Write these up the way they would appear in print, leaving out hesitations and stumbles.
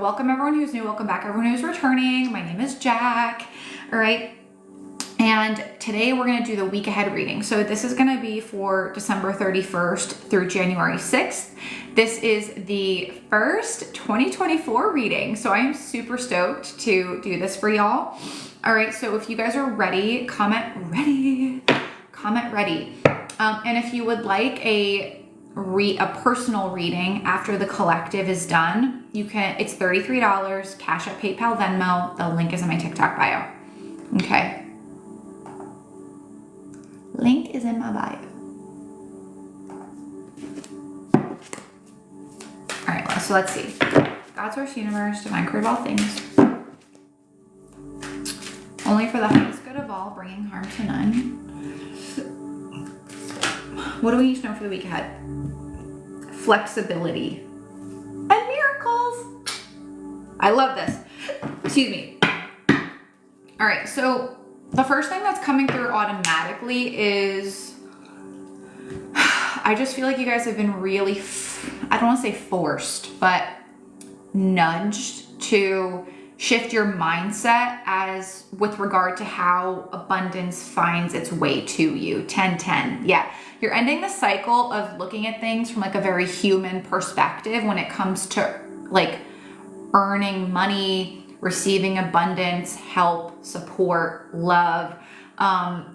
welcome everyone who's new, welcome back everyone who's returning. My name is Jack, all right? And today we're gonna do the week ahead reading. So this is gonna be for December 31st through January 6th. This is the first 2024 reading. So I am super stoked to do this for y'all. All right, so if you guys are ready, comment ready. And if you would like a personal reading after the collective is done, it's $33, Cash App, PayPal, Venmo. The link is in my TikTok bio. Okay. Link is in my bio. All right, so let's see. God, source, universe, divine creator of all things. Only for the highest good of all, bringing harm to none. What do we need to know for the week ahead? Flexibility and miracles. I love this. Excuse me. All right, so the first thing that's coming through automatically is I just feel like you guys have been really, I don't want to say forced, but nudged to shift your mindset as with regard to how abundance finds its way to you. 10-10. Yeah. You're ending the cycle of looking at things from like a very human perspective when it comes to like earning money, receiving abundance, help, support, love,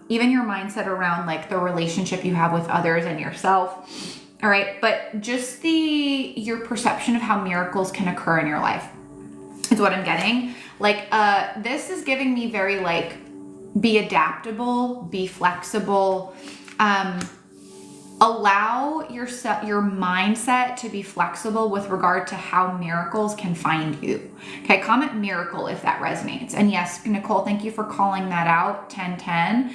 even your mindset around like the relationship you have with others and yourself. All right. But just your perception of how miracles can occur in your life is what I'm getting. Like, this is giving me very like, be adaptable, be flexible, allow your mindset to be flexible with regard to how miracles can find you. Okay, comment miracle if that resonates. And yes, Nicole, thank you for calling that out, 10-10.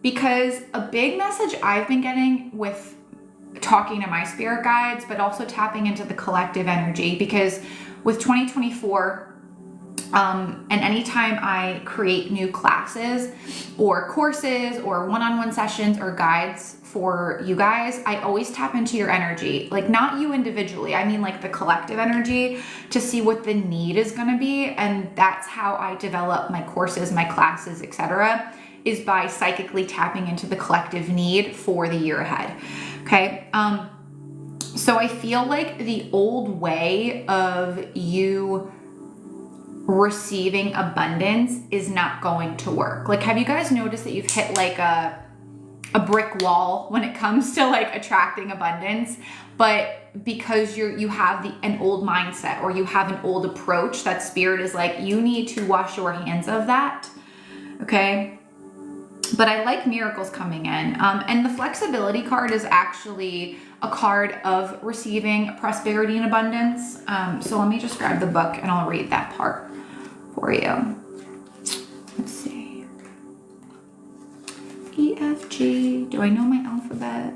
Because a big message I've been getting with talking to my spirit guides, but also tapping into the collective energy, because with 2024, and anytime I create new classes or courses or one-on-one sessions or guides for you guys, I always tap into your energy, like not you individually, I mean like the collective energy, to see what the need is going to be. And that's how I develop my courses, my classes, etc., is by psychically tapping into the collective need for the year ahead. Okay. So I feel like the old way of you receiving abundance is not going to work. Like, have you guys noticed that you've hit like a brick wall when it comes to like attracting abundance? But because you have an old mindset, or you have an old approach, that spirit is like, you need to wash your hands of that. Okay. But I like miracles coming in. And the flexibility card is actually a card of receiving prosperity and abundance. So let me just grab the book and I'll read that part for you. Let's see. E, F, G. Do I know my alphabet?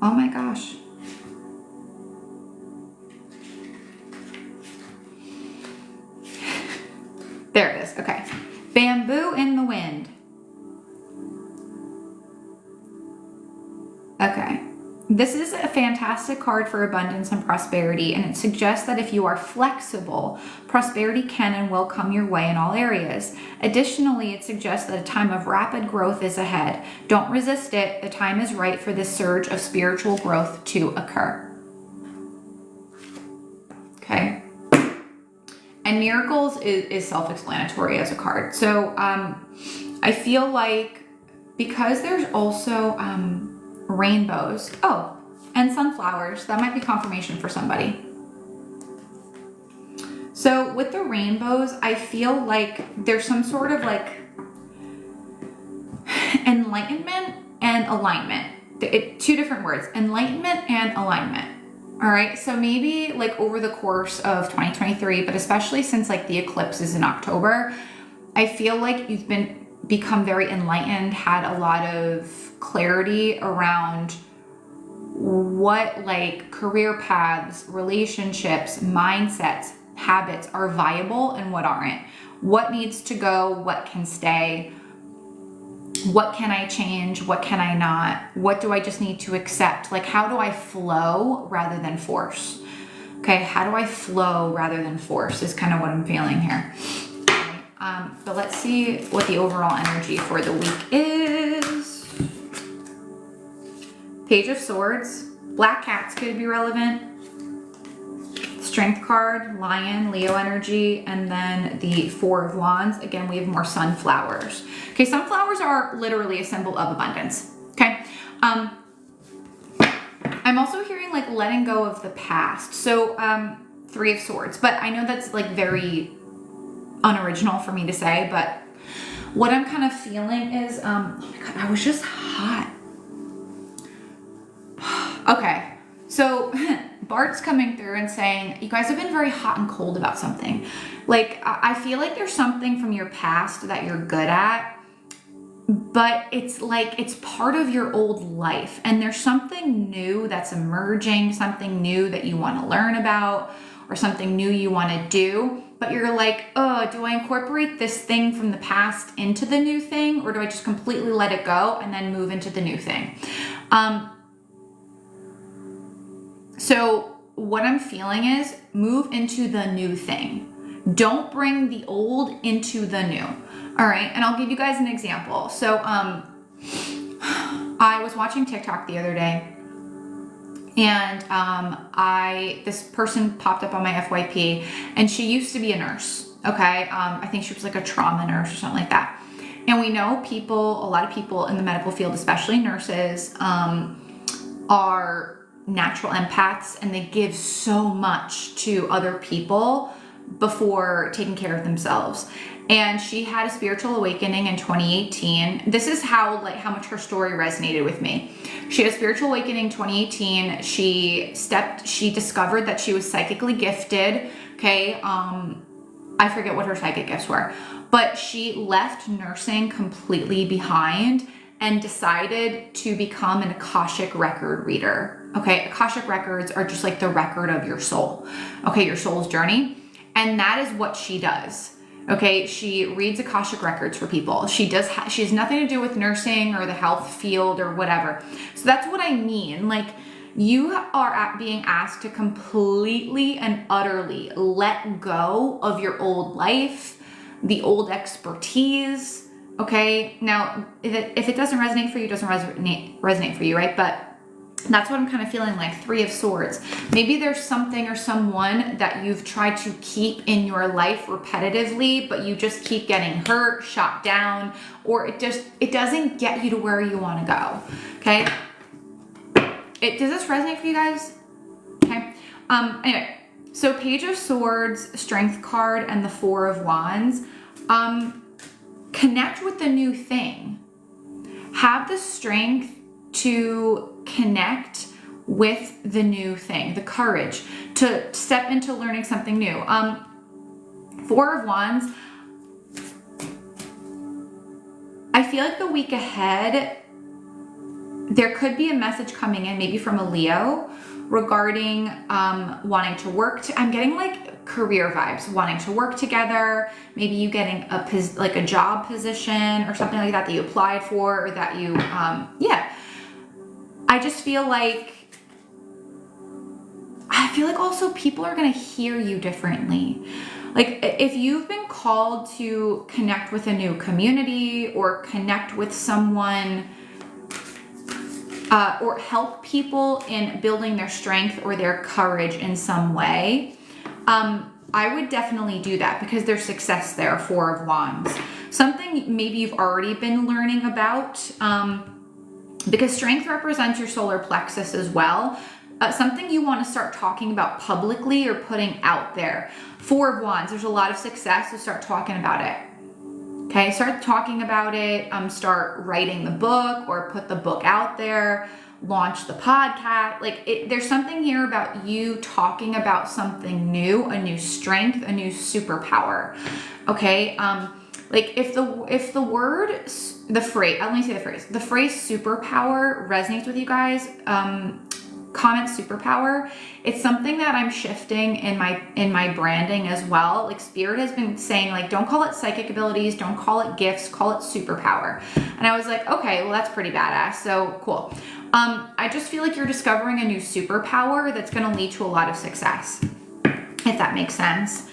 Oh my gosh. There it is. Okay. Bamboo in the wind. Okay. This is a fantastic card for abundance and prosperity, and it suggests that if you are flexible, prosperity can and will come your way in all areas. Additionally, it suggests that a time of rapid growth is ahead. Don't resist it. The time is right for this surge of spiritual growth to occur. Okay. And miracles is self-explanatory as a card. So I feel like because there's also rainbows, and sunflowers, that might be confirmation for somebody. So with the rainbows, I feel like there's some sort of like enlightenment and alignment. Two different words, enlightenment and alignment. All right, so maybe like over the course of 2023, but especially since like the eclipse is in October, I feel like you've become very enlightened, had a lot of clarity around what like career paths, relationships, mindsets, habits are viable and what aren't. What needs to go, what can stay. What can I change? What can I not? What do I just need to accept? Like, how do I flow rather than force? Okay, how do I flow rather than force is kind of what I'm feeling here. Okay, but let's see what the overall energy for the week is. Page of Swords. Black cats could be relevant. Strength card, Lion, Leo energy, and then the Four of Wands. Again, we have more sunflowers. Okay, sunflowers are literally a symbol of abundance. Okay. I'm also hearing like letting go of the past. So Three of Swords, but I know that's like very unoriginal for me to say, but what I'm kind of feeling is, oh my God, I was just hot. Okay, so Bart's coming through and saying, you guys have been very hot and cold about something. Like, I feel like there's something from your past that you're good at, but it's like, it's part of your old life. And there's something new that's emerging, something new that you want to learn about, or something new you want to do. But you're like, oh, do I incorporate this thing from the past into the new thing? Or do I just completely let it go and then move into the new thing? So what I'm feeling is move into the new thing. Don't bring the old into the new. All right. And I'll give you guys an example. So, I was watching TikTok the other day, and, this person popped up on my FYP, and she used to be a nurse. Okay. I think she was like a trauma nurse or something like that. And we know people, a lot of people in the medical field, especially nurses, are natural empaths, and they give so much to other people before taking care of themselves. And she had a spiritual awakening in 2018. This is how much her story resonated with me. She had a spiritual awakening in 2018. She discovered that she was psychically gifted. Okay. I forget what her psychic gifts were, but she left nursing completely behind and decided to become an Akashic record reader. Okay, Akashic records are just like the record of your soul. Okay, your soul's journey. And that is what she does. Okay, she reads Akashic records for people. She has nothing to do with nursing or the health field or whatever. So that's what I mean. Like, you are being asked to completely and utterly let go of your old life, the old expertise. Okay, now if it doesn't resonate for you, it doesn't resonate for you, right? But that's what I'm kind of feeling like. Three of Swords. Maybe there's something or someone that you've tried to keep in your life repetitively, but you just keep getting hurt, shot down, or it doesn't get you to where you want to go. Okay. Does this resonate for you guys? Okay. Anyway, so Page of Swords, Strength card, and the Four of Wands. Connect with the new thing. Have the strength to connect with the new thing, the courage to step into learning something new. Four of Wands. I feel like the week ahead, there could be a message coming in, maybe from a Leo, regarding wanting to work. I'm getting like career vibes, wanting to work together. Maybe you getting a job position or something like that you applied for, or that you, I just feel like, also people are going to hear you differently. Like, if you've been called to connect with a new community or connect with someone, or help people in building their strength or their courage in some way, I would definitely do that, because there's success there. Four of Wands. Something maybe you've already been learning about, because strength represents your solar plexus as well. Something you want to start talking about publicly or putting out there. Four of Wands, there's a lot of success, so start talking about it. Okay, start talking about it, start writing the book or put the book out there, launch the podcast. There's something here about you talking about something new, a new strength, a new superpower. Okay, if the phrase superpower resonates with you guys, comment superpower. It's something that I'm shifting in my branding as well. Like Spirit has been saying, like, don't call it psychic abilities, don't call it gifts, call it superpower. And I was like, okay, well, that's pretty badass. So cool. I just feel like you're discovering a new superpower that's going to lead to a lot of success, if that makes sense.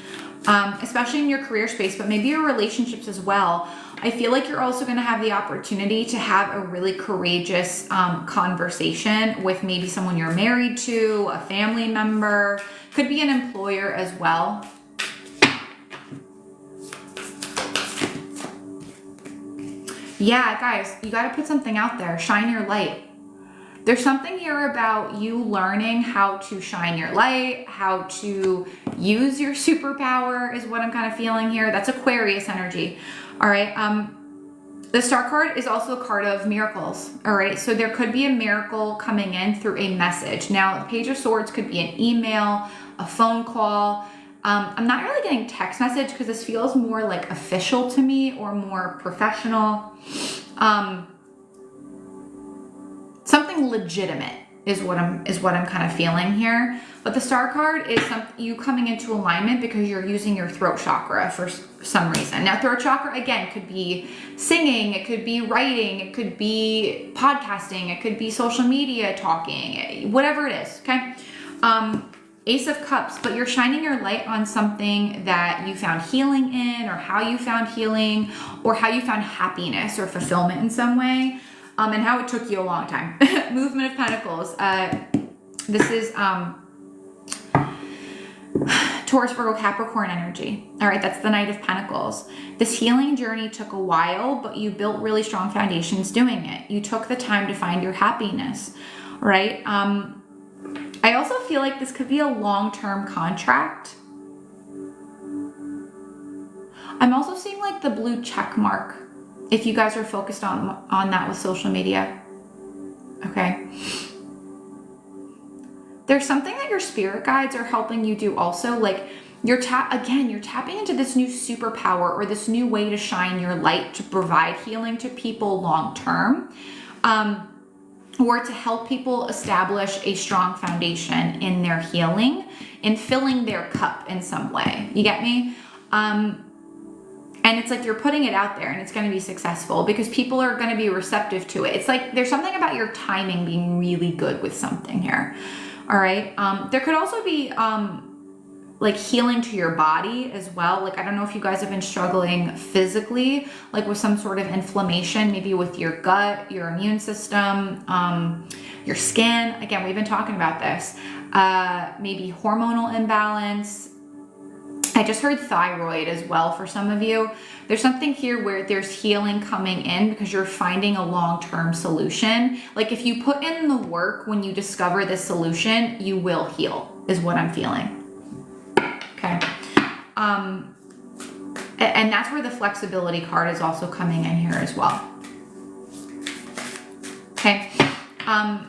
Especially in your career space, but maybe your relationships as well. I feel like you're also going to have the opportunity to have a really courageous conversation with maybe someone you're married to, a family member, could be an employer as well. Yeah, guys, you got to put something out there. Shine your light. There's something here about you learning how to shine your light, how to use your superpower is what I'm kind of feeling here. That's Aquarius energy. All right. The Star card is also a card of miracles. All right. So there could be a miracle coming in through a message. Now, the Page of Swords could be an email, a phone call. I'm not really getting text message because this feels more like official to me or more professional. Something legitimate is what I'm kind of feeling here. But the Star card is you coming into alignment because you're using your throat chakra for some reason. Now, throat chakra, again, could be singing, it could be writing, it could be podcasting, it could be social media talking, whatever it is, okay? Ace of Cups, but you're shining your light on something that you found healing in, or how you found healing, or how you found happiness or fulfillment in some way, and how it took you a long time. Movement of Pentacles. This is Taurus, Virgo, Capricorn energy. All right, that's the Knight of Pentacles. This healing journey took a while, but you built really strong foundations doing it. You took the time to find your happiness, right? I also feel like this could be a long-term contract. I'm also seeing like the blue check mark, if you guys are focused on that with social media. Okay. There's something that your spirit guides are helping you do also. Like you're tapping into this new superpower or this new way to shine your light to provide healing to people long-term. Or to help people establish a strong foundation in their healing and filling their cup in some way. You get me? And it's like you're putting it out there and it's going to be successful because people are going to be receptive to it. It's like there's something about your timing being really good with something here. All right. There could also be like healing to your body as well. Like, I don't know if you guys have been struggling physically, like with some sort of inflammation, maybe with your gut, your immune system, your skin. Again, we've been talking about this. Maybe hormonal imbalance. I just heard thyroid as well for some of you. There's something here where there's healing coming in because you're finding a long-term solution. Like if you put in the work when you discover this solution, you will heal, is what I'm feeling. Okay. And that's where the flexibility card is also coming in here as well. Okay. All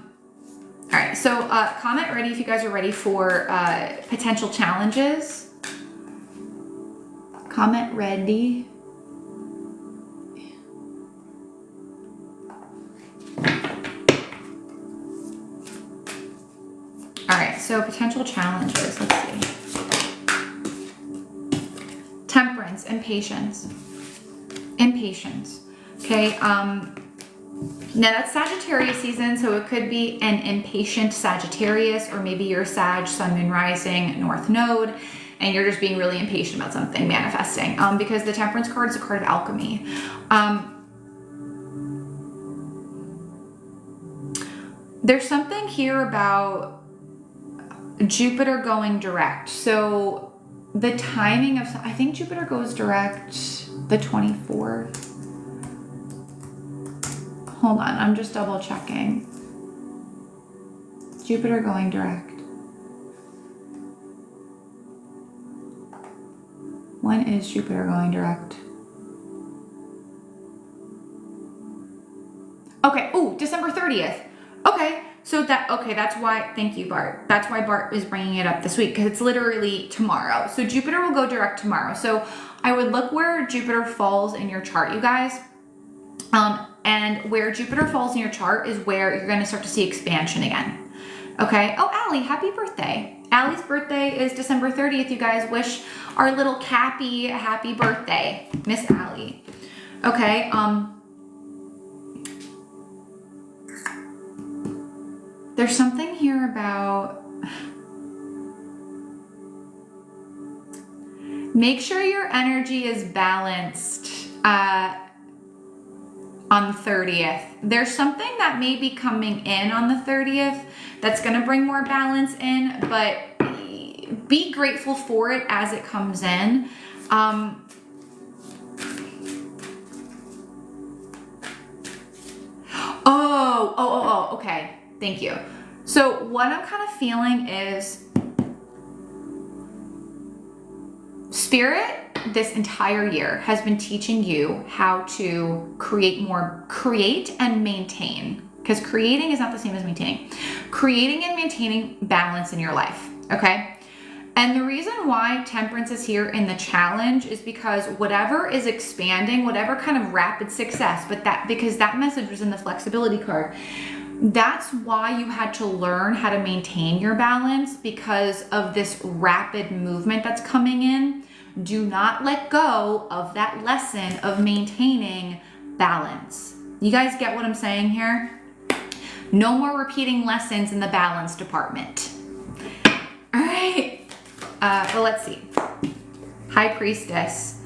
right. So comment ready if you guys are ready for potential challenges. Comment ready. All right. So potential challenges. Let's see. Temperance, impatience. Okay. Now that's Sagittarius season, so it could be an impatient Sagittarius, or maybe you're Sag, Sun, Moon, Rising, North Node, and you're just being really impatient about something, manifesting. Because the Temperance card is a card of alchemy. There's something here about Jupiter going direct. So the timing of, I think Jupiter goes direct the 24th. Hold on, I'm just double checking. Jupiter going direct. When is Jupiter going direct? Okay, ooh, December 30th. Okay, so that's why, thank you, Bart. That's why Bart is bringing it up this week, because it's literally tomorrow. So Jupiter will go direct tomorrow. So I would look where Jupiter falls in your chart, you guys. And where Jupiter falls in your chart is where you're going to start to see expansion again. Okay. Oh, Allie, happy birthday. Allie's birthday is December 30th. You guys wish our little Cappy a happy birthday, Miss Allie. Okay. There's something here about make sure your energy is balanced on the 30th. There's something that may be coming in on the 30th that's going to bring more balance in, but be grateful for it as it comes in. Okay. Thank you. So what I'm kind of feeling is Spirit this entire year has been teaching you how to create and maintain, because creating is not the same as maintaining. Creating and maintaining balance in your life, okay? And the reason why Temperance is here in the challenge is because whatever is expanding, whatever kind of rapid success, because that message was in the flexibility card, that's why you had to learn how to maintain your balance because of this rapid movement that's coming in. Do not let go of that lesson of maintaining balance. You guys get what I'm saying here? No more repeating lessons in the balance department. All right. Well, let's see. High Priestess.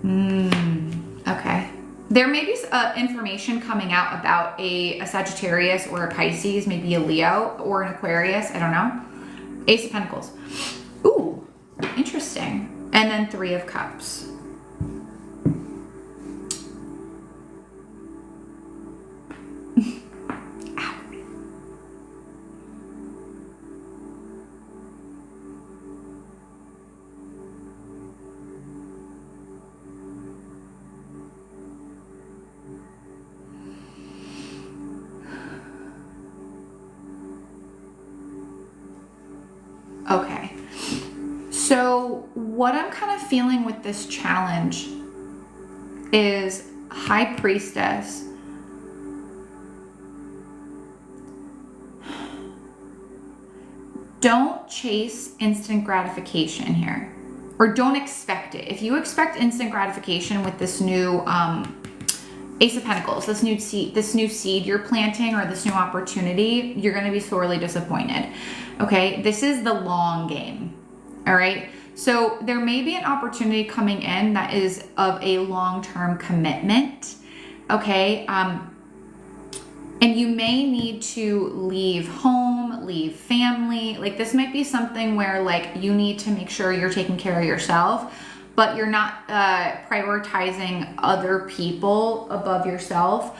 Okay. There may be information coming out about a Sagittarius or a Pisces, maybe a Leo or an Aquarius. I don't know. Ace of Pentacles. Ooh, interesting. And then Three of Cups. Okay. So what I'm kind of feeling with this challenge is High Priestess. Don't chase instant gratification here, or don't expect it. If you expect instant gratification with this new Ace of Pentacles, this new seed you're planting, or this new opportunity, you're going to be sorely disappointed. Okay, this is the long game. All right. So there may be an opportunity coming in that is of a long-term commitment. Okay. And you may need to leave home, leave family. Like this might be something where like you need to make sure you're taking care of yourself, but you're not prioritizing other people above yourself.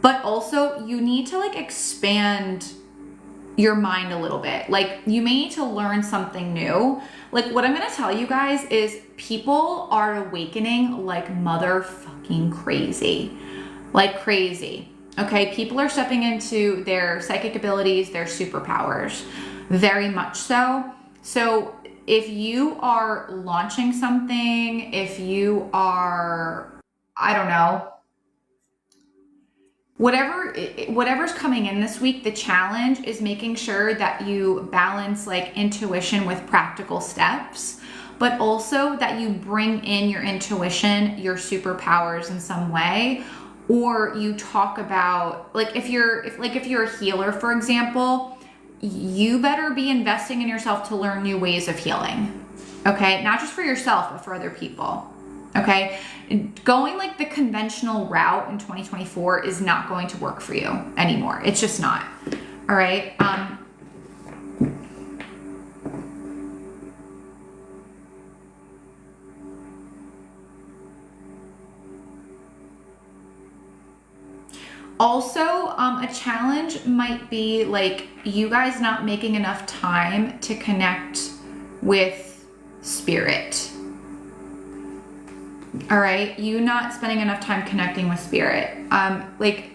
But also you need to like expand your mind a little bit. Like you may need to learn something new. Like what I'm going to tell you guys is people are awakening like motherfucking crazy. Like crazy. Okay, people are stepping into their psychic abilities, their superpowers, very much so. So if you are launching something, if you are, I don't know, whatever's coming in this week, the challenge is making sure that you balance like intuition with practical steps, but also that you bring in your intuition, your superpowers in some way. Or you talk about like if you're a healer, for example, you better be investing in yourself to learn new ways of healing. Okay, not just for yourself, but for other people. Okay, going like the conventional route in 2024 is not going to work for you anymore. It's just not. All right. Also, a challenge might be like you guys not making enough time to connect with spirit. All right, you not spending enough time connecting with spirit. Like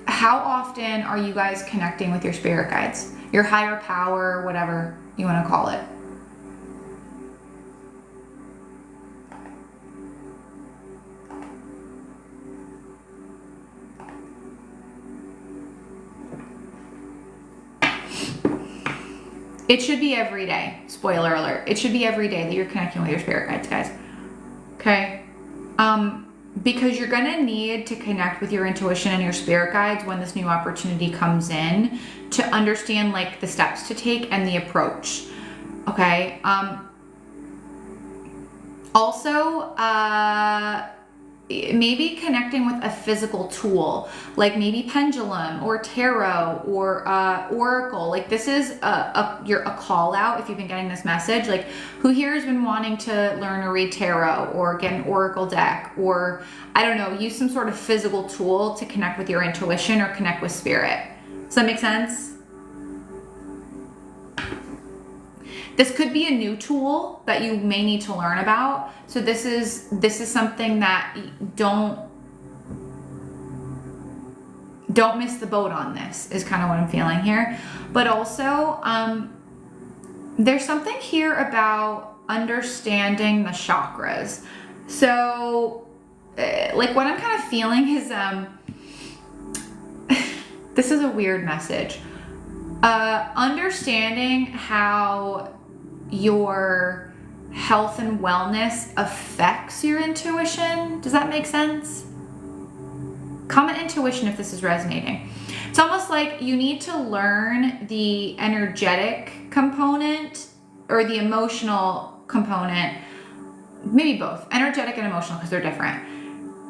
how often are you guys connecting with your spirit guides, your higher power, whatever you want to call it? It should be every day. Spoiler alert. It should be every day that you're connecting with your spirit guides, guys. Okay? Because you're going to need to connect with your intuition and your spirit guides when this new opportunity comes in to understand like the steps to take and the approach. Okay? Also, maybe connecting with a physical tool, like maybe pendulum or tarot or oracle. Like this is a call out if you've been getting this message. Like who here has been wanting to learn or read tarot or get an oracle deck, or I don't know, use some sort of physical tool to connect with your intuition or connect with spirit. Does that make sense? This could be a new tool that you may need to learn about. So this is something that don't miss the boat on. This is kind of what I'm feeling here. But also, there's something here about understanding the chakras. So, like what I'm kind of feeling is, this is a weird message. Understanding how your health and wellness affects your intuition. Does that make sense? Comment intuition if this is resonating. It's almost like you need to learn the energetic component or the emotional component, maybe both, energetic and emotional because they're different,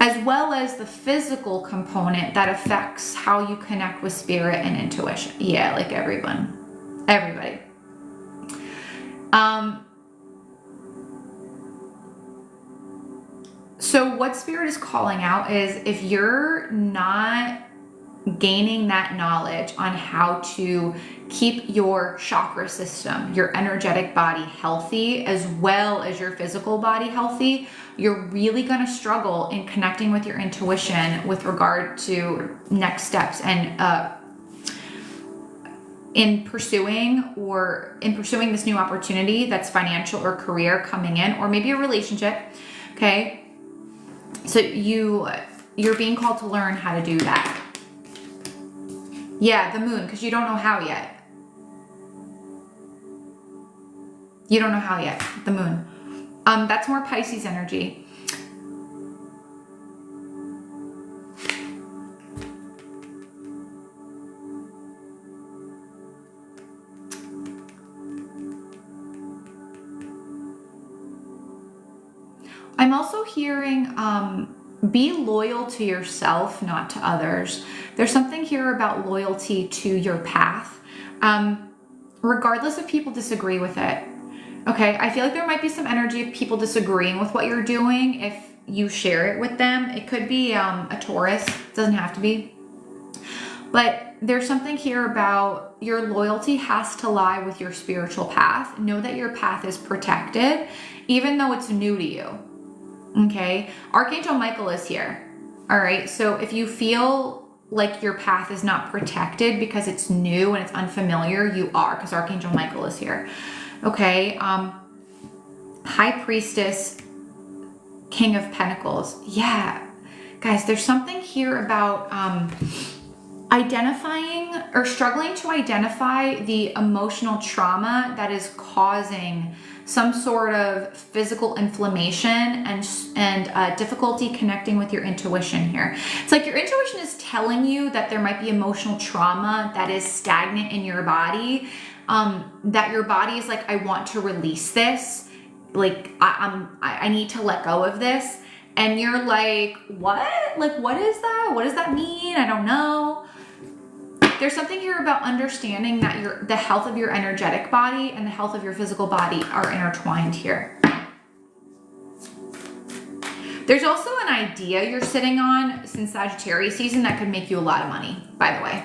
as well as the physical component that affects how you connect with spirit and intuition. Yeah, like everybody. So what spirit is calling out is if you're not gaining that knowledge on how to keep your chakra system, your energetic body healthy, as well as your physical body healthy, you're really going to struggle in connecting with your intuition with regard to next steps and in pursuing this new opportunity that's financial or career coming in, or maybe a relationship. Okay. So you're being called to learn how to do that. Yeah, the moon, because you don't know how yet. You don't know how yet, the moon. That's more Pisces energy. I'm also hearing, be loyal to yourself, not to others. There's something here about loyalty to your path, regardless if people disagree with it. Okay, I feel like there might be some energy of people disagreeing with what you're doing if you share it with them. It could be a Taurus, it doesn't have to be. But there's something here about your loyalty has to lie with your spiritual path. Know that your path is protected, even though it's new to you. Okay, Archangel Michael is here. All right, so if you feel like your path is not protected because it's new and it's unfamiliar, you are, because Archangel Michael is here. Okay, High Priestess, King of Pentacles. Yeah, guys, there's something here about identifying or struggling to identify the emotional trauma that is causing some sort of physical inflammation and difficulty connecting with your intuition here. It's like your intuition is telling you that there might be emotional trauma that is stagnant in your body, that your body is like, I want to release this. Like I need to let go of this. And you're like, what? Like, what is that? What does that mean? I don't know. There's something here about understanding that the health of your energetic body and the health of your physical body are intertwined here. There's also an idea you're sitting on since Sagittarius season that could make you a lot of money, by the way.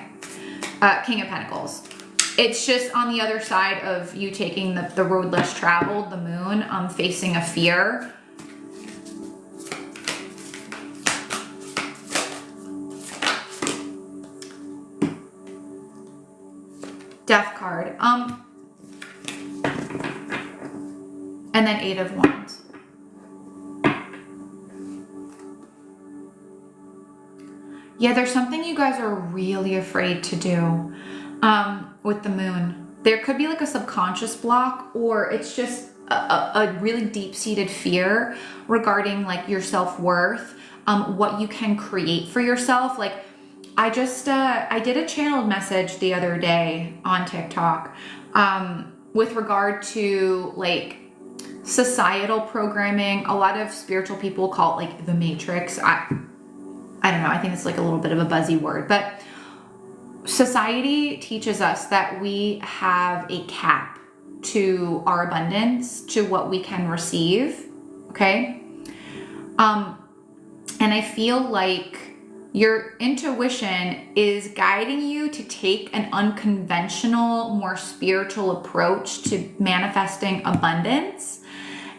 King of Pentacles. It's just on the other side of you taking the road less traveled, the moon, facing a fear. Death card. And then 8 of Wands. Yeah, there's something you guys are really afraid to do with the moon. there could be like a subconscious block, or it's just a really deep-seated fear regarding like your self-worth, what you can create for yourself. Like I did a channeled message the other day on TikTok with regard to like societal programming. A lot of spiritual people call it like the Matrix. I don't know. I think it's like a little bit of a buzzy word, but society teaches us that we have a cap to our abundance, to what we can receive. Okay. And I feel like your intuition is guiding you to take an unconventional, more spiritual approach to manifesting abundance.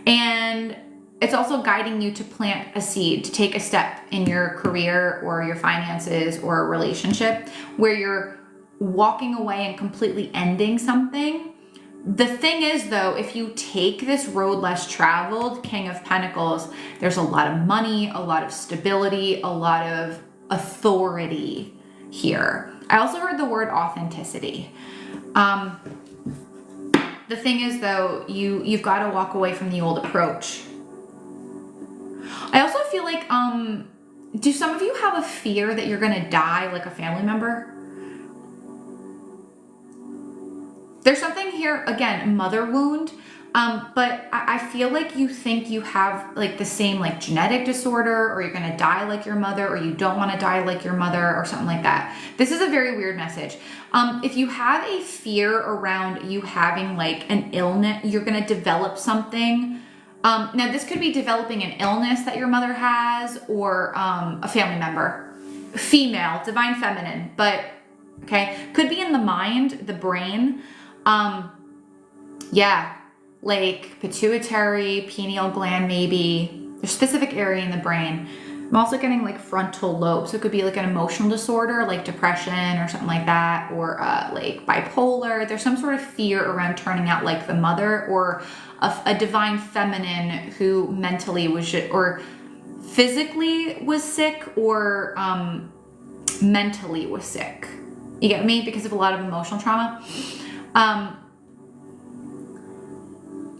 And it's also guiding you to plant a seed, to take a step in your career or your finances or a relationship where you're walking away and completely ending something. The thing is, though, if you take this road less traveled, King of Pentacles, there's a lot of money, a lot of stability, a lot of authority here. I also heard the word authenticity. The thing is, though, you've got to walk away from the old approach. I also feel like, do some of you have a fear that you're going to die like a family member? There's something here, again, mother wound, but I feel like you think you have like the same like genetic disorder, or you're going to die like your mother, or you don't want to die like your mother, or something like that. This is a very weird message. If you have a fear around you having like an illness, you're going to develop something. Now this could be developing an illness that your mother has, or a family member, female, divine feminine, but okay, could be in the mind, the brain. Yeah, like pituitary, pineal gland, maybe. There's a specific area in the brain. I'm also getting like frontal lobe. So it could be like an emotional disorder, like depression or something like that, or like bipolar. There's some sort of fear around turning out like the mother, or a divine feminine who mentally was or physically was sick, or mentally was sick. You get me? Because of a lot of emotional trauma.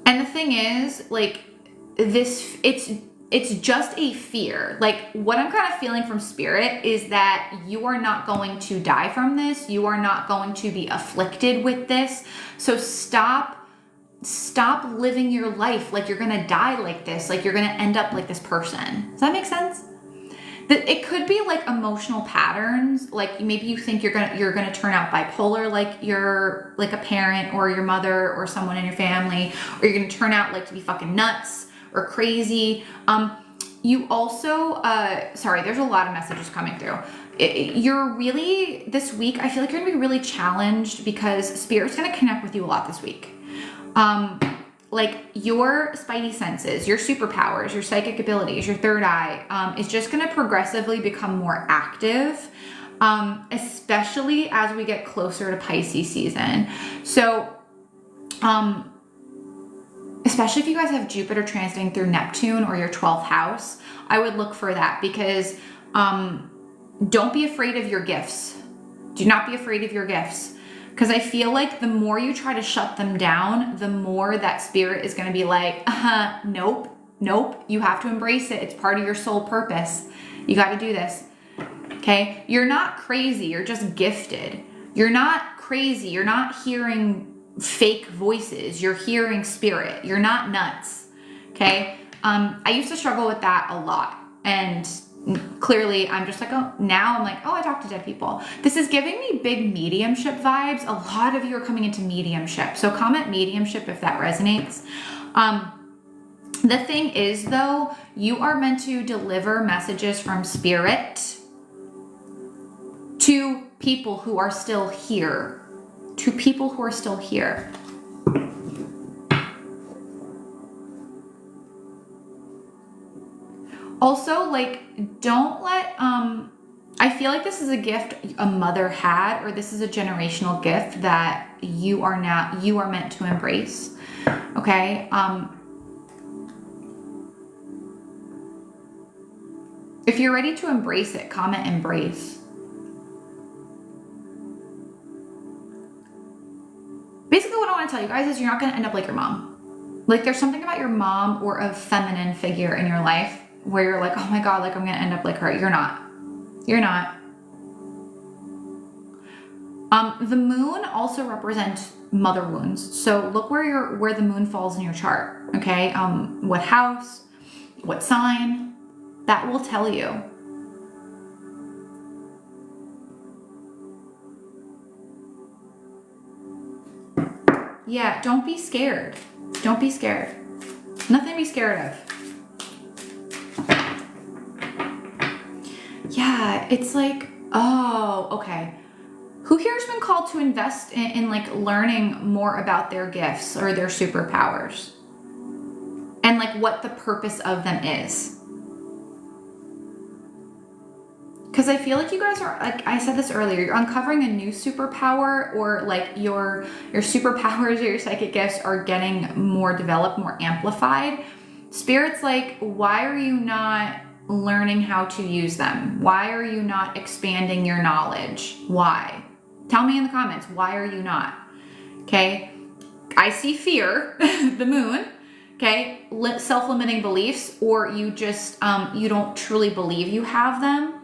And the thing is, like, this, it's just a fear. Like, what I'm kind of feeling from spirit is that you are not going to die from this. You are not going to be afflicted with this. So stop living your life like you're going to die like this, like you're going to end up like this person. Does that make sense? It could be like emotional patterns. Like maybe you think you're gonna turn out bipolar, like you're like a parent or your mother or someone in your family, or you're gonna turn out like to be fucking nuts or crazy. You also, sorry, there's a lot of messages coming through. You're really, this week, I feel like you're gonna be really challenged because Spirit's gonna connect with you a lot this week. Like your spidey senses, your superpowers, your psychic abilities, your third eye, is just going to progressively become more active, especially as we get closer to Pisces season. So, especially if you guys have Jupiter transiting through Neptune or your 12th house, I would look for that, because don't be afraid of your gifts. Do not be afraid of your gifts. Because I feel like the more you try to shut them down, the more that spirit is going to be like, nope, you have to embrace it. It's part of your soul purpose. You got to do this. Okay? You're not crazy. You're just gifted. You're not crazy. You're not hearing fake voices. You're hearing spirit. You're not nuts. Okay? I used to struggle with that a lot. And clearly I'm just like, oh, now I'm like, oh, I talk to dead people. This is giving me big mediumship vibes. A lot of you are coming into mediumship. So comment mediumship if that resonates. The thing is, though, you are meant to deliver messages from spirit to people who are still here. To people who are still here. Also, like, don't let, I feel like this is a gift a mother had, or this is a generational gift that you are meant to embrace. Okay. If you're ready to embrace it, comment embrace. basically what I want to tell you guys is you're not going to end up like your mom. Like there's something about your mom or a feminine figure in your life where you're like, oh my God, like I'm going to end up like her. You're not. You're not. The moon also represents mother wounds. So look where the moon falls in your chart. Okay. What house, what sign, that will tell you. Yeah, don't be scared. Don't be scared. Nothing to be scared of. Yeah, it's like, oh, okay. Who here has been called to invest in like learning more about their gifts or their superpowers? And like what the purpose of them is? Because I feel like you guys are, like I said this earlier, you're uncovering a new superpower, or like your superpowers or your psychic gifts are getting more developed, more amplified. Spirit's like, why are you not learning how to use them? Why are you not expanding your knowledge? Why? Tell me in the comments, why are you not? Okay. I see fear, the moon. Okay. Self-limiting beliefs, or you just, you don't truly believe you have them.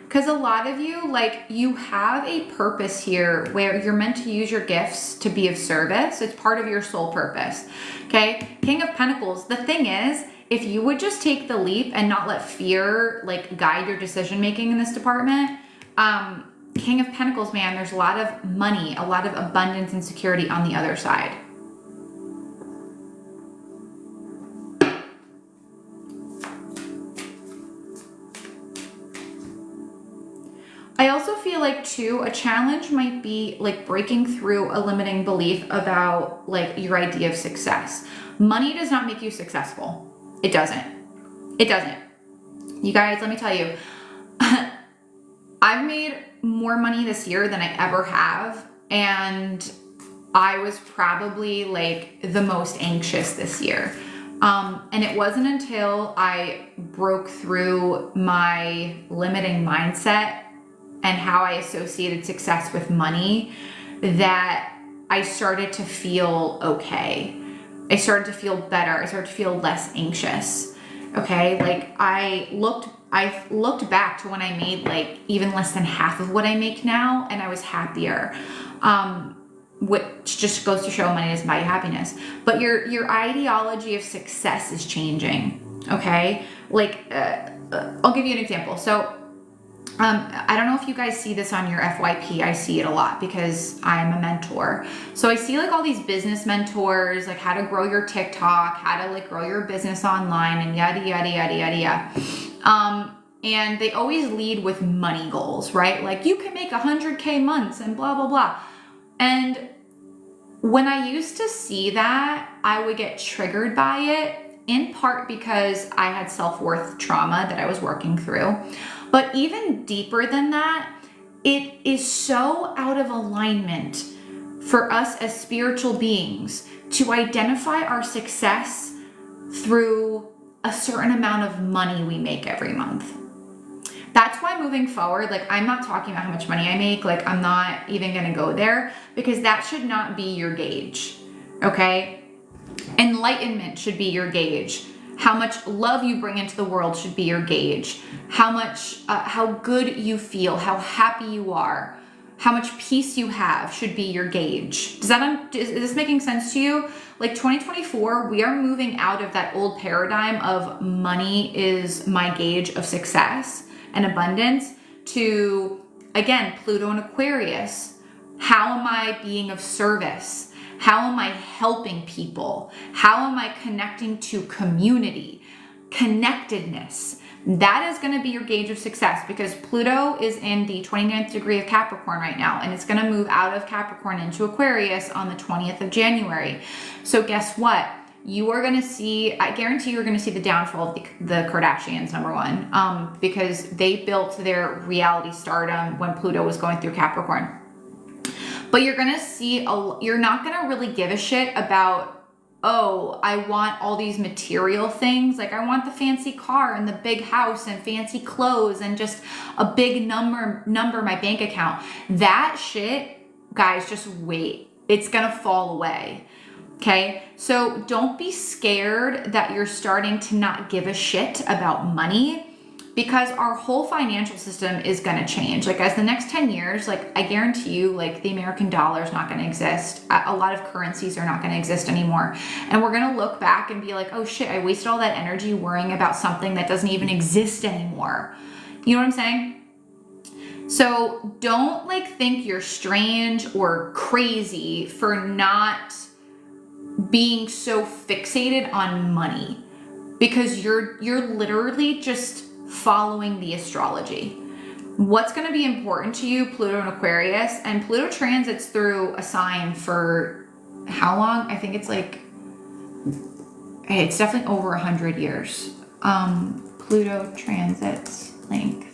Because a lot of you, like, you have a purpose here where you're meant to use your gifts to be of service. It's part of your soul purpose. Okay. King of Pentacles. The thing is, if you would just take the leap and not let fear like guide your decision making in this department, King of Pentacles, man, there's a lot of money, a lot of abundance and security on the other side. I also feel like too, a challenge might be like breaking through a limiting belief about like your idea of success. Money does not make you successful. It doesn't. It doesn't. You guys, let me tell you, I've made more money this year than I ever have. And I was probably like the most anxious this year. And it wasn't until I broke through my limiting mindset and how I associated success with money that I started to feel okay. I started to feel better. I started to feel less anxious. Okay. Like I looked back to when I made like even less than half of what I make now, and I was happier. Which just goes to show money doesn't buy you happiness. But your ideology of success is changing. Okay. Like, I'll give you an example. So, I don't know if you guys see this on your FYP. I see it a lot because I'm a mentor. So I see like all these business mentors, like how to grow your TikTok, how to like grow your business online, and yada, yada, yada, yada, yada. And they always lead with money goals, right? Like you can make 100K months and blah, blah, blah. And when I used to see that, I would get triggered by it, in part because I had self-worth trauma that I was working through. But even deeper than that, it is so out of alignment for us as spiritual beings to identify our success through a certain amount of money we make every month. That's why moving forward, like I'm not talking about how much money I make, like I'm not even gonna go there, because that should not be your gauge, okay? Enlightenment should be your gauge. How much love you bring into the world should be your gauge. How good you feel, how happy you are, how much peace you have should be your gauge. Is this making sense to you? Like 2024, we are moving out of that old paradigm of money is my gauge of success and abundance to, again, Pluto and Aquarius. How am I being of service? How am I helping people? How am I connecting to community? Connectedness. That is going to be your gauge of success, because Pluto is in the 29th degree of Capricorn right now, and it's going to move out of Capricorn into Aquarius on the 20th of January. So guess what? You are going to see, I guarantee you're going to see the downfall of the Kardashians, number one, because they built their reality stardom when Pluto was going through Capricorn. But you're going to see, you're not going to really give a shit about oh, I want all these material things. Like I want the fancy car and the big house and fancy clothes and just a big number in my bank account. That shit, guys, just wait. It's gonna fall away. Okay, so don't be scared that you're starting to not give a shit about money, because our whole financial system is going to change. Like as the next 10 years, like I guarantee you, like the American dollar is not going to exist. A lot of currencies are not going to exist anymore. And we're going to look back and be like, oh shit, I wasted all that energy worrying about something that doesn't even exist anymore. You know what I'm saying? So don't like think you're strange or crazy for not being so fixated on money, because you're literally just following the astrology. What's going to be important to you, Pluto and Aquarius, and Pluto transits through a sign for how long? I think it's like, it's definitely over 100 years. Pluto transits length.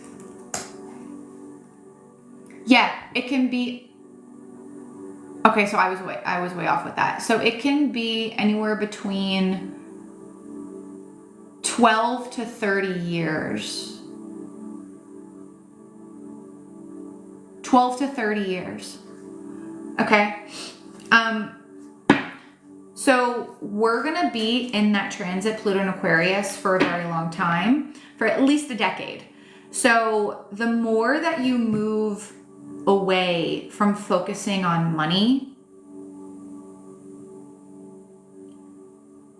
Yeah, it can be. Okay, so I was way off with that. So it can be anywhere between 12 to 30 years. 12 to 30 years. Okay. So we're going to be in that transit, Pluto and Aquarius, for a very long time, for at least a decade. So the more that you move away from focusing on money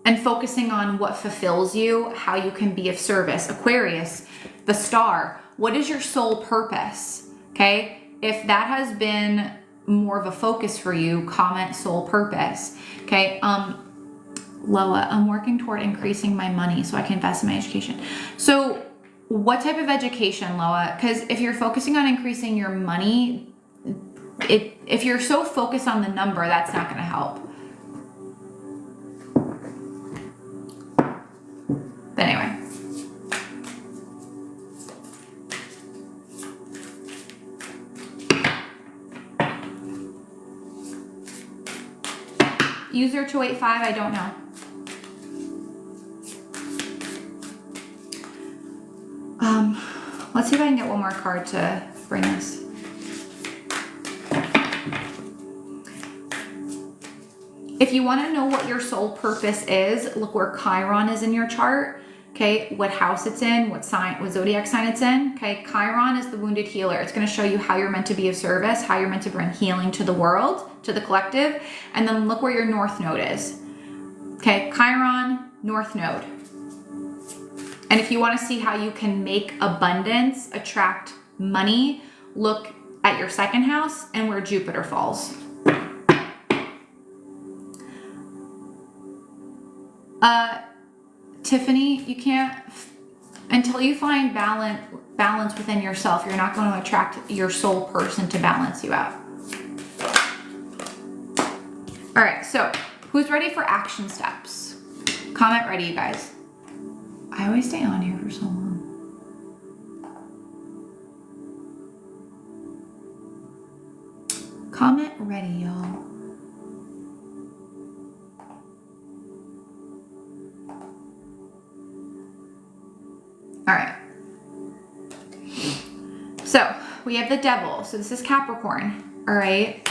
and focusing on what fulfills you, how you can be of service. Aquarius, the star, what is your soul purpose? Okay. If that has been more of a focus for you, comment soul purpose. Okay. Loa, I'm working toward increasing my money so I can invest in my education. So what type of education, Loa? Because if you're focusing on increasing your money, if you're so focused on the number, that's not going to help. But anyway. User 285, I don't know. Let's see if I can get one more card to bring this. If you want to know what your soul purpose is, look where Chiron is in your chart. Okay, what house it's in, what sign, what zodiac sign it's in. Okay, Chiron is the wounded healer. It's going to show you how you're meant to be of service, how you're meant to bring healing to the world, to the collective. And then look where your north node is. Okay, Chiron, north node. And if you want to see how you can make abundance, attract money, look at your second house and where Jupiter falls. Tiffany, you can't, until you find balance within yourself, you're not going to attract your soul person to balance you out. All right, so who's ready for action steps? Comment ready, you guys. I always stay on here for so long. Comment ready, y'all. All right. So we have the devil. So this is Capricorn. All right.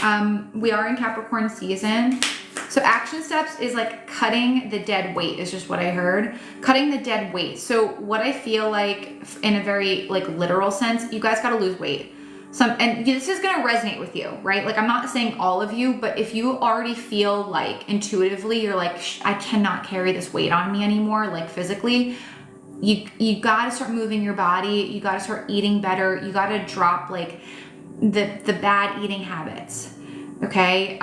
We are in Capricorn season. So action steps is like cutting the dead weight is just what I heard. Cutting the dead weight. So what I feel like in a very like literal sense, you guys got to lose weight. And this is going to resonate with you, right? Like I'm not saying all of you, but if you already feel like intuitively, you're like, I cannot carry this weight on me anymore, like physically, you got to start moving your body. You got to start eating better. You got to drop like the bad eating habits. Okay.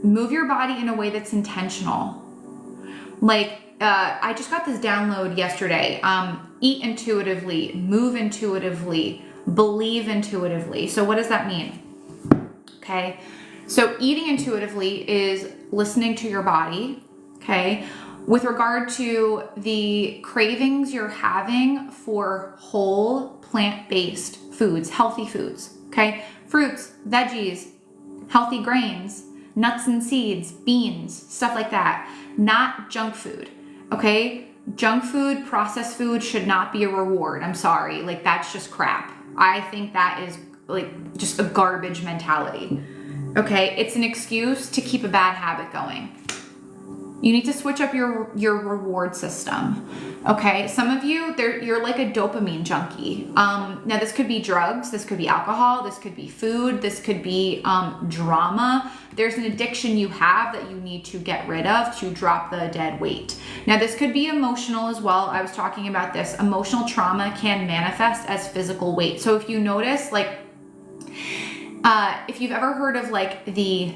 Move your body in a way that's intentional. Like, I just got this download yesterday. Eat intuitively, move intuitively, believe intuitively. So what does that mean? Okay. So eating intuitively is listening to your body. Okay. With regard to the cravings you're having for whole plant-based foods, healthy foods. Okay. Fruits, veggies, healthy grains, nuts and seeds, beans, stuff like that. Not junk food, okay? Junk food, processed food should not be a reward. I'm sorry, like that's just crap. I think that is like just a garbage mentality, okay? It's an excuse to keep a bad habit going. You need to switch up your reward system, okay? Some of you, you're like a dopamine junkie. Now this could be drugs, this could be alcohol, this could be food, this could be drama. There's an addiction you have that you need to get rid of to drop the dead weight. Now this could be emotional as well. I was talking about this. Emotional trauma can manifest as physical weight. So if you notice, like, if you've ever heard of like the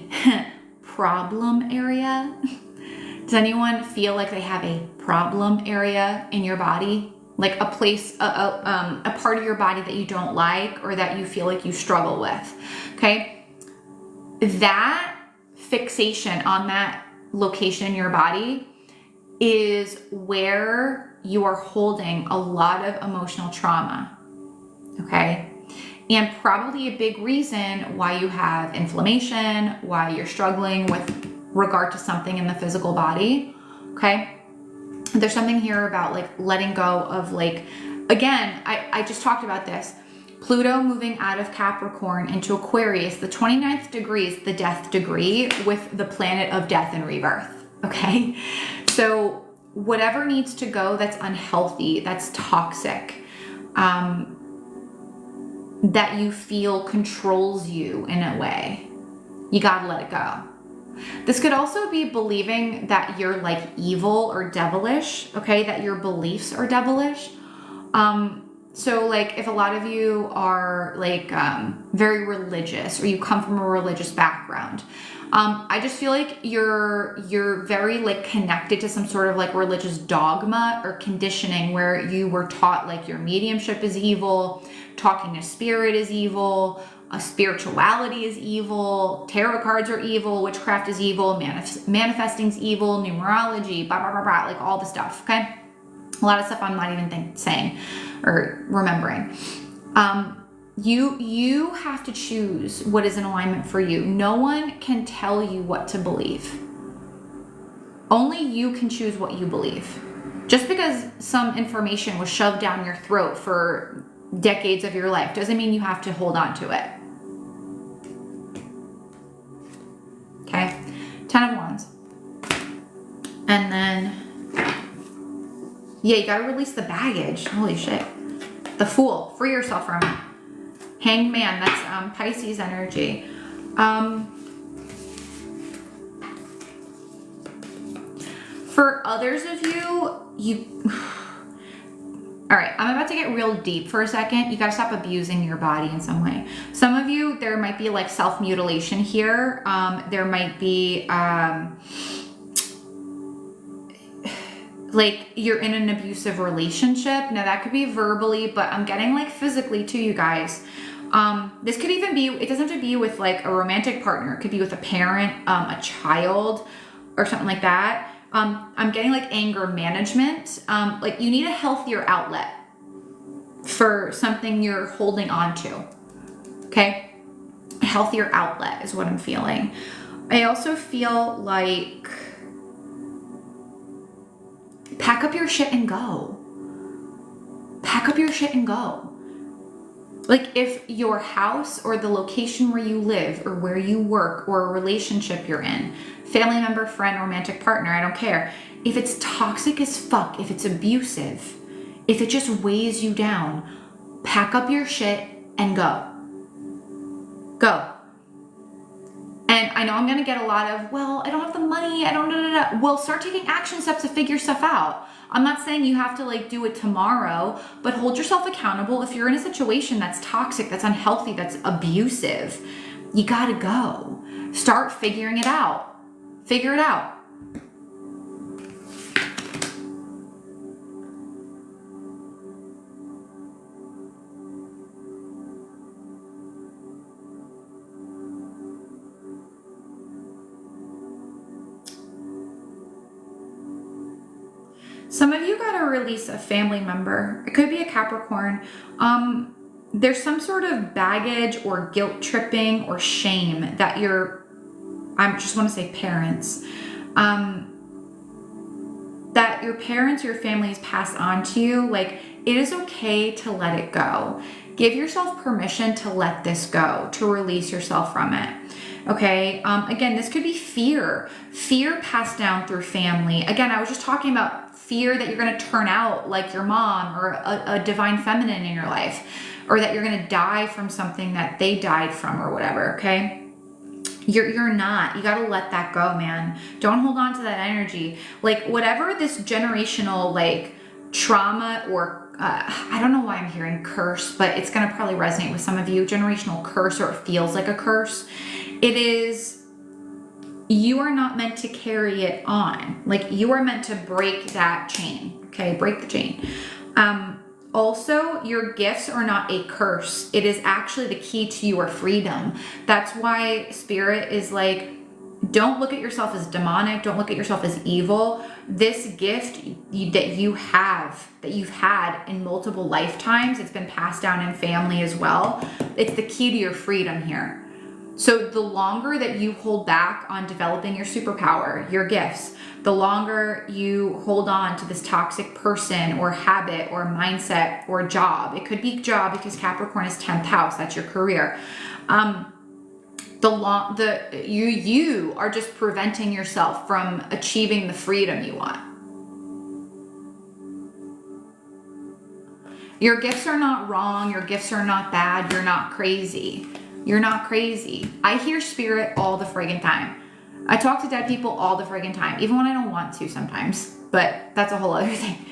problem area, does anyone feel like they have a problem area in your body? Like a place, a part of your body that you don't like or that you feel like you struggle with, okay? That fixation on that location in your body is where you are holding a lot of emotional trauma, okay? And probably a big reason why you have inflammation, why you're struggling with regard to something in the physical body, okay? There's something here about like letting go of like, again, I just talked about this. Pluto moving out of Capricorn into Aquarius, the 29th degree is the death degree with the planet of death and rebirth, okay? So whatever needs to go that's unhealthy, that's toxic, that you feel controls you in a way, you gotta let it go. This could also be believing that you're like evil or devilish, okay? That your beliefs are devilish. So like if a lot of you are like very religious or you come from a religious background, I just feel like you're very like connected to some sort of like religious dogma or conditioning where you were taught like your mediumship is evil, talking to spirit is evil, spirituality is evil, tarot cards are evil, witchcraft is evil, manifesting is evil, numerology, blah, blah, blah, blah, like all the stuff, okay? A lot of stuff I'm not even saying or remembering. You have to choose what is in alignment for you. No one can tell you what to believe. Only you can choose what you believe. Just because some information was shoved down your throat for decades of your life doesn't mean you have to hold on to it. Okay, 10 of Wands. And then, yeah, you gotta release the baggage. Holy shit. The Fool, free yourself from it. Hanged Man, that's Pisces energy. For others of you, all right, I'm about to get real deep for a second. You gotta stop abusing your body in some way. Some of you, there might be like self-mutilation here. There might be like you're in an abusive relationship. Now that could be verbally, but I'm getting like physically too, you guys. This could even be, it doesn't have to be with like a romantic partner. It could be with a parent, a child, or something like that. I'm getting like anger management. Like you need a healthier outlet for something you're holding on to. Okay? A healthier outlet is what I'm feeling. I also feel like pack up your shit and go. Pack up your shit and go. Like if your house or the location where you live or where you work or a relationship you're in, family member, friend, romantic partner, I don't care. If it's toxic as fuck, if it's abusive, if it just weighs you down, pack up your shit and go. Go. And I know I'm gonna get a lot of, well, I don't have the money, I don't, da, da, da. Well, start taking action steps to figure stuff out. I'm not saying you have to like do it tomorrow, but hold yourself accountable. If you're in a situation that's toxic, that's unhealthy, that's abusive, you gotta go. Start figuring it out. Figure it out. Some of you gotta release a family member. It could be a Capricorn. There's some sort of baggage or guilt tripping or shame that you're I just want to say parents, that your parents, your family has passed on to you, like, it is okay to let it go. Give yourself permission to let this go, to release yourself from it. Okay. Again, this could be fear passed down through family. Again, I was just talking about fear that you're going to turn out like your mom or a divine feminine in your life, or that you're going to die from something that they died from or whatever. Okay. You're not. You got to let that go, man. Don't hold on to that energy. Like, whatever this generational, like, trauma or I don't know why I'm hearing curse, but it's going to probably resonate with some of you. Generational curse, or it feels like a curse. It is, you are not meant to carry it on. Like, you are meant to break that chain. Okay, break the chain. Also, your gifts are not a curse. It is actually the key to your freedom. That's why Spirit is like, don't look at yourself as demonic. Don't look at yourself as evil. This gift that you've had in multiple lifetimes, it's been passed down in family as well. It's the key to your freedom here. So the longer that you hold back on developing your superpower, your gifts, the longer you hold on to this toxic person or habit or mindset or job. It could be job, because Capricorn is 10th house. That's your career. You are just preventing yourself from achieving the freedom you want. Your gifts are not wrong. Your gifts are not bad. You're not crazy. You're not crazy. I hear Spirit all the friggin' time. I talk to dead people all the friggin' time, even when I don't want to sometimes, but that's a whole other thing.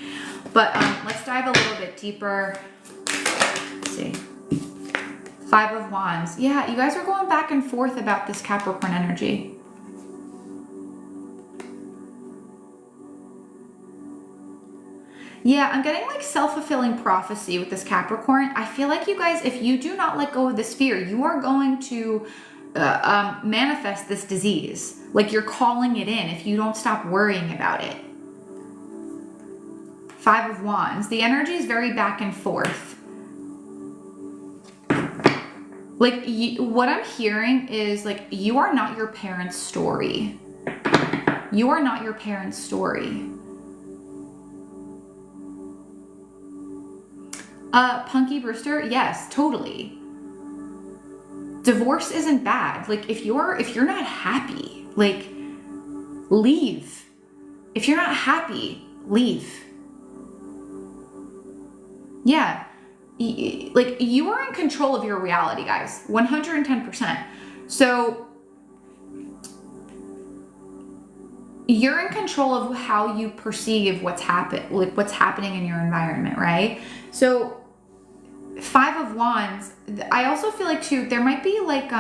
But let's dive a little bit deeper. Let's see. 5 of Wands. Yeah, you guys are going back and forth about this Capricorn energy. Yeah, I'm getting like self-fulfilling prophecy with this Capricorn. I feel like you guys, if you do not let go of this fear, you are going to manifest this disease. Like, you're calling it in if you don't stop worrying about it. 5 of Wands. The energy is very back and forth. Like, what I'm hearing is, like, you are not your parents' story. You are not your parents' story. Punky Brewster, yes, totally. Divorce isn't bad. Like, if you're not happy, like, leave. If you're not happy, leave. Yeah. Like, you are in control of your reality, guys. 110%. So you're in control of how you perceive what's happening in your environment, right? So 5 of Wands, I also feel like too, there might be like,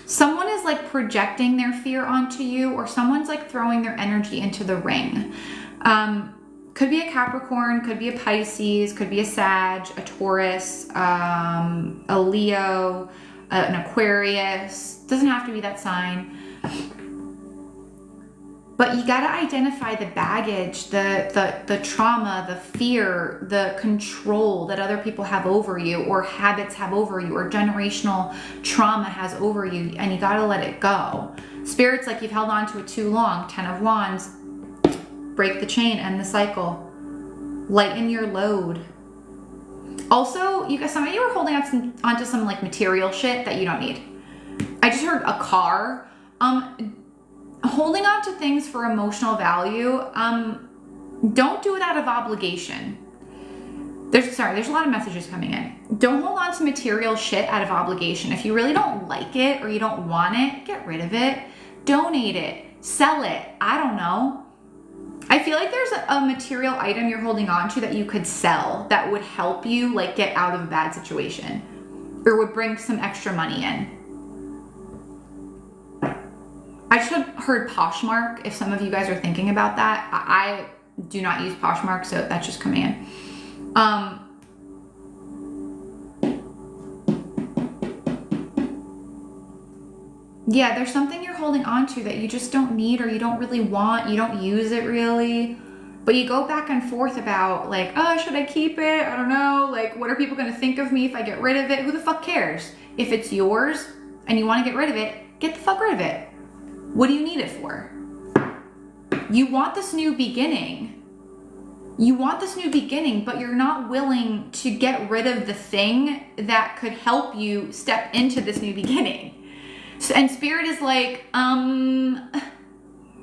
someone is like projecting their fear onto you, or someone's like throwing their energy into the ring. Could be a Capricorn, could be a Pisces, could be a Sag, a Taurus, a Leo, an Aquarius. Doesn't have to be that sign. But you got to identify the baggage, the trauma, the fear, the control that other people have over you, or habits have over you, or generational trauma has over you, and you got to let it go. Spirit's like, you've held on to it too long. 10 of Wands. Break the chain, end the cycle. Lighten your load. Also, you guys, some of you are holding onto some like material shit that you don't need. I just heard a car. Holding on to things for emotional value, don't do it out of obligation. There's a lot of messages coming in. Don't hold on to material shit out of obligation. If you really don't like it or you don't want it, get rid of it. Donate it. Sell it. I don't know. I feel like there's a material item you're holding on to that you could sell that would help you like get out of a bad situation, or would bring some extra money in. I just heard Poshmark, if some of you guys are thinking about that. I do not use Poshmark, so that's just coming in. Yeah, there's something you're holding on to that you just don't need, or you don't really want, you don't use it really, but you go back and forth about like, oh, should I keep it? I don't know. Like, what are people going to think of me if I get rid of it? Who the fuck cares? If it's yours and you want to get rid of it, get the fuck rid of it. What do you need it for? You want this new beginning. You want this new beginning, but you're not willing to get rid of the thing that could help you step into this new beginning. So, and Spirit is like,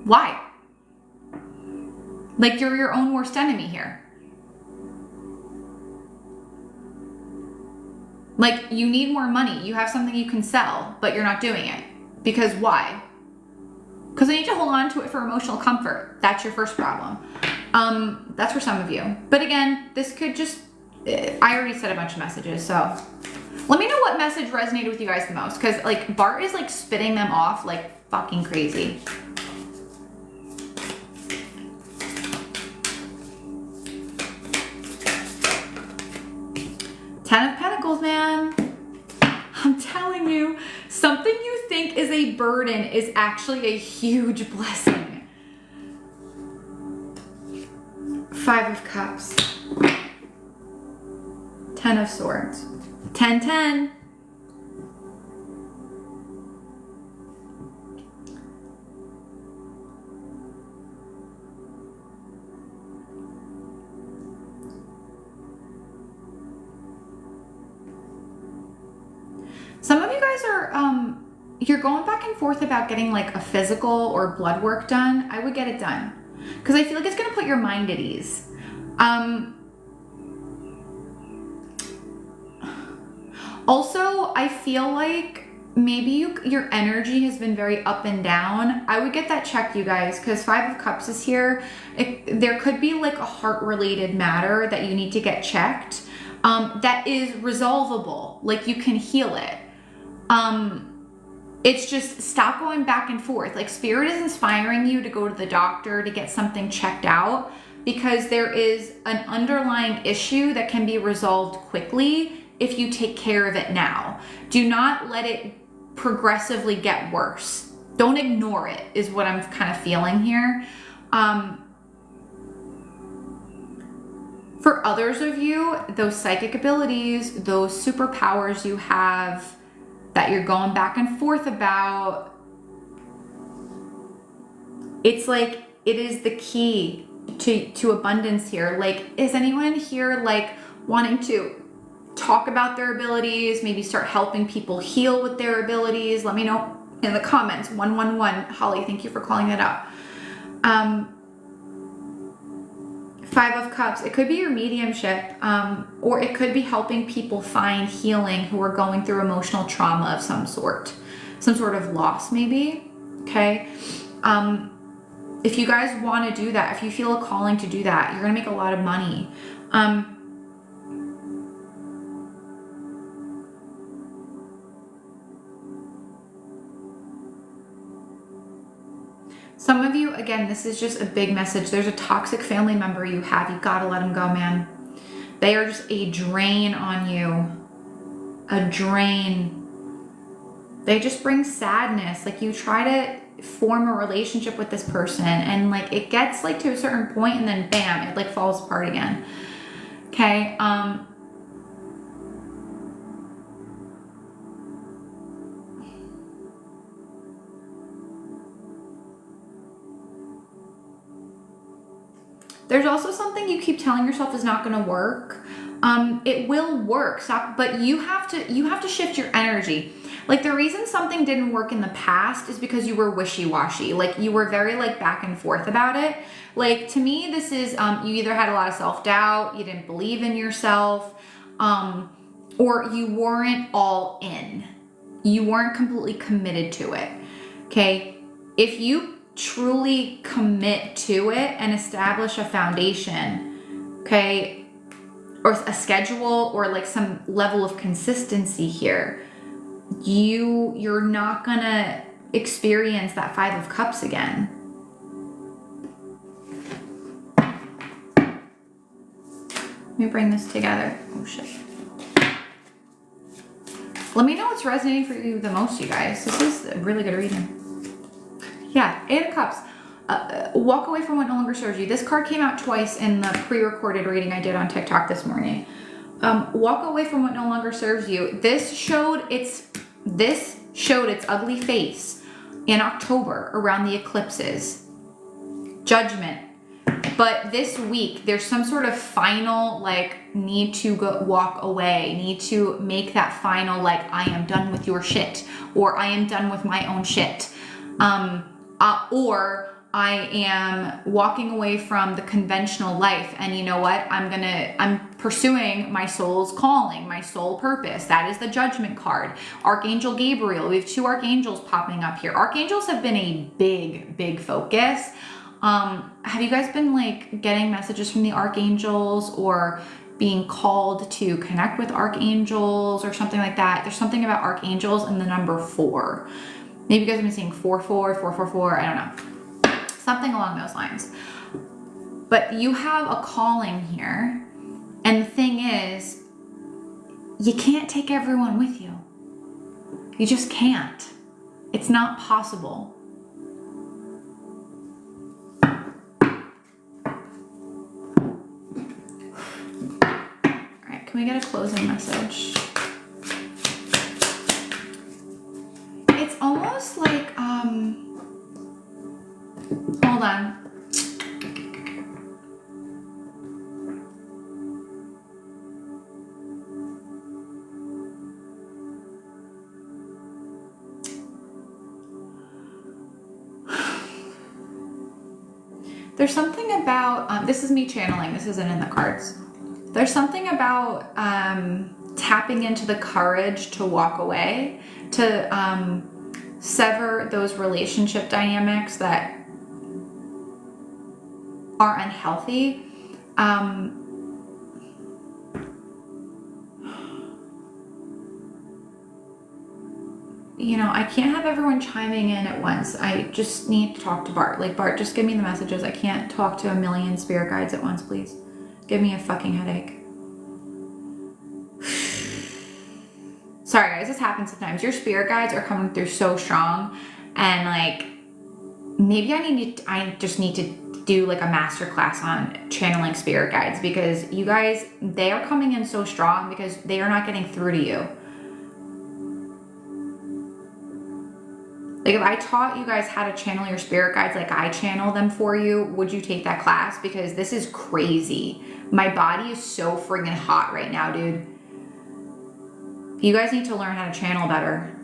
why? Like, you're your own worst enemy here. Like, you need more money. You have something you can sell, but you're not doing it. Because why? Because I need to hold on to it for emotional comfort. That's your first problem. That's for some of you. But again, this could just, I already said a bunch of messages, so let me know what message resonated with you guys the most, because like Bart is like spitting them off like fucking crazy. Ten of Pentacles, man. I'm telling you, something you think is a burden is actually a huge blessing. Five of Cups. 10 of Swords. 10, 10. Some of you guys are, you're going back and forth about getting like a physical or blood work done. I would get it done because I feel like it's going to put your mind at ease. Also, I feel like maybe your energy has been very up and down. I would get that checked, you guys, because Five of Cups is here. There could be like a heart-related matter that you need to get checked that is resolvable. Like you can heal it. It's just stop going back and forth. Like Spirit is inspiring you to go to the doctor to get something checked out because there is an underlying issue that can be resolved quickly if you take care of it now. Do not let it progressively get worse. Don't ignore it is what I'm kind of feeling here. For others of you, those psychic abilities, those superpowers you have that you're going back and forth about, it's like it is the key to abundance here. Like, is anyone here like wanting to talk about their abilities, maybe start helping people heal with their abilities? Let me know in the comments. 111 Holly, thank you for calling that out. Five of Cups, it could be your mediumship, or it could be helping people find healing who are going through emotional trauma of some sort of loss maybe, okay? If you guys want to do that, if you feel a calling to do that, you're gonna make a lot of money. Some of you, again, this is just a big message. There's a toxic family member you have. You gotta let them go, man. They are just a drain on you. A drain. They just bring sadness. Like you try to form a relationship with this person and like it gets like to a certain point and then bam, it like falls apart again. Okay. There's also something you keep telling yourself is not going to work. It will work. Stop, but you have to shift your energy. Like the reason something didn't work in the past is because you were wishy-washy. Like you were very like back and forth about it. Like to me, this is you either had a lot of self-doubt, you didn't believe in yourself, or you weren't all in. You weren't completely committed to it. Okay, if you truly commit to it and establish a foundation, okay, or a schedule or like some level of consistency here, you're not gonna experience that Five of Cups again. Let me bring this together. Oh shit. Let me know what's resonating for you the most, you guys. This is a really good reading. Yeah, Eight of Cups. Walk away from what no longer serves you. This card came out twice in the pre-recorded reading I did on TikTok this morning. Walk away from what no longer serves you. This showed it's This showed its ugly face in October around the eclipses. Judgment. But this week, there's some sort of final, like, need to go walk away, need to make that final, like, I am done with your shit, or I am done with my own shit. Or I am walking away from the conventional life, and you know what? I'm pursuing my soul's calling, my soul purpose. That is the Judgment card. Archangel Gabriel. We have 2 archangels popping up here. Archangels have been a big focus. Have you guys been like getting messages from the archangels or being called to connect with archangels or something like that? There's something about archangels and the number 4. Maybe you guys have been seeing 44, 444, I don't know. Something along those lines. But you have a calling here. And the thing is, you can't take everyone with you. You just can't. It's not possible. Can we get a closing message? It's almost like, hold on. There's something about, this is me channeling, this isn't in the cards. There's something about tapping into the courage to walk away, to sever those relationship dynamics that are unhealthy. You know, I can't have everyone chiming in at once. I just need to talk to Bart. Like, Bart, just give me the messages. I can't talk to a million spirit guides at once, please. Give me a fucking headache. Sorry guys, this happens sometimes. Your spirit guides are coming through so strong, and like maybe I just need to do like a master class on channeling spirit guides, because you guys, they are coming in so strong because they are not getting through to you. Like if I taught you guys how to channel your spirit guides like I channel them for you, would you take that class? Because this is crazy. My body is so friggin' hot right now, dude. You guys need to learn how to channel better.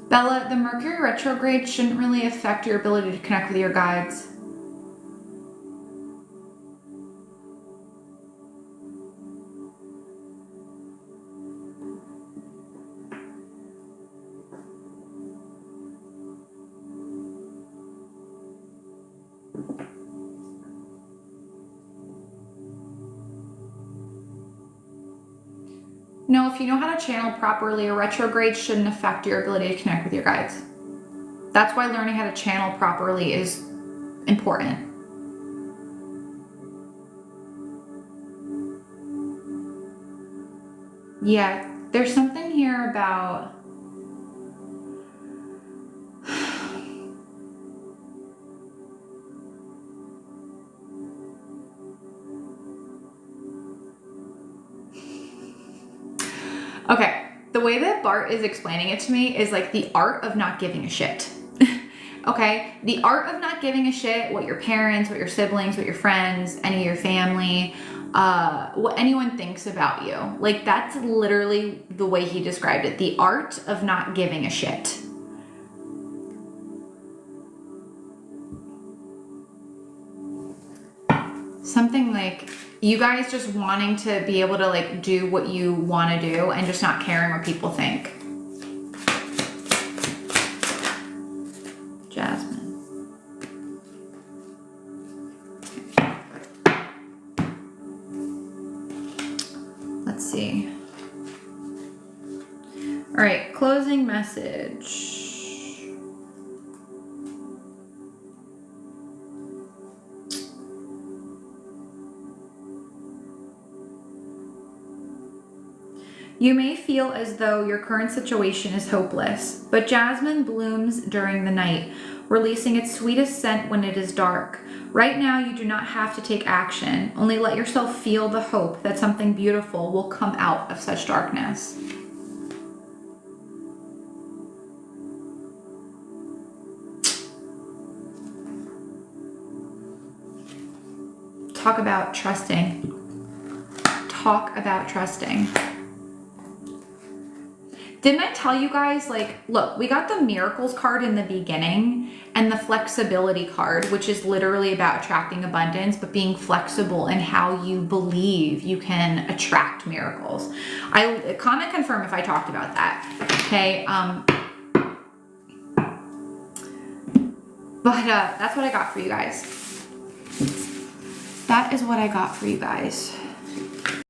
Bella, the Mercury retrograde shouldn't really affect your ability to connect with your guides. No, if you know how to channel properly, a retrograde shouldn't affect your ability to connect with your guides. That's why learning how to channel properly is important. Yeah, there's something here about okay, the way that Bart is explaining it to me is like the art of not giving a shit. Okay, the art of not giving a shit what your parents, what your siblings, what your friends, any of your family, what anyone thinks about you. Like that's literally the way he described it. The art of not giving a shit. Something like you guys just wanting to be able to like do what you want to do and just not caring what people think. Jasmine. Let's see. All right, closing message. You may feel as though your current situation is hopeless, but jasmine blooms during the night, releasing its sweetest scent when it is dark. Right now, you do not have to take action. Only let yourself feel the hope that something beautiful will come out of such darkness. Talk about trusting. Talk about trusting. Didn't I tell you guys, like, look, we got the miracles card in the beginning and the flexibility card, which is literally about attracting abundance, but being flexible in how you believe you can attract miracles. Comment confirm if I talked about that. Okay. But that's what I got for you guys. That is what I got for you guys.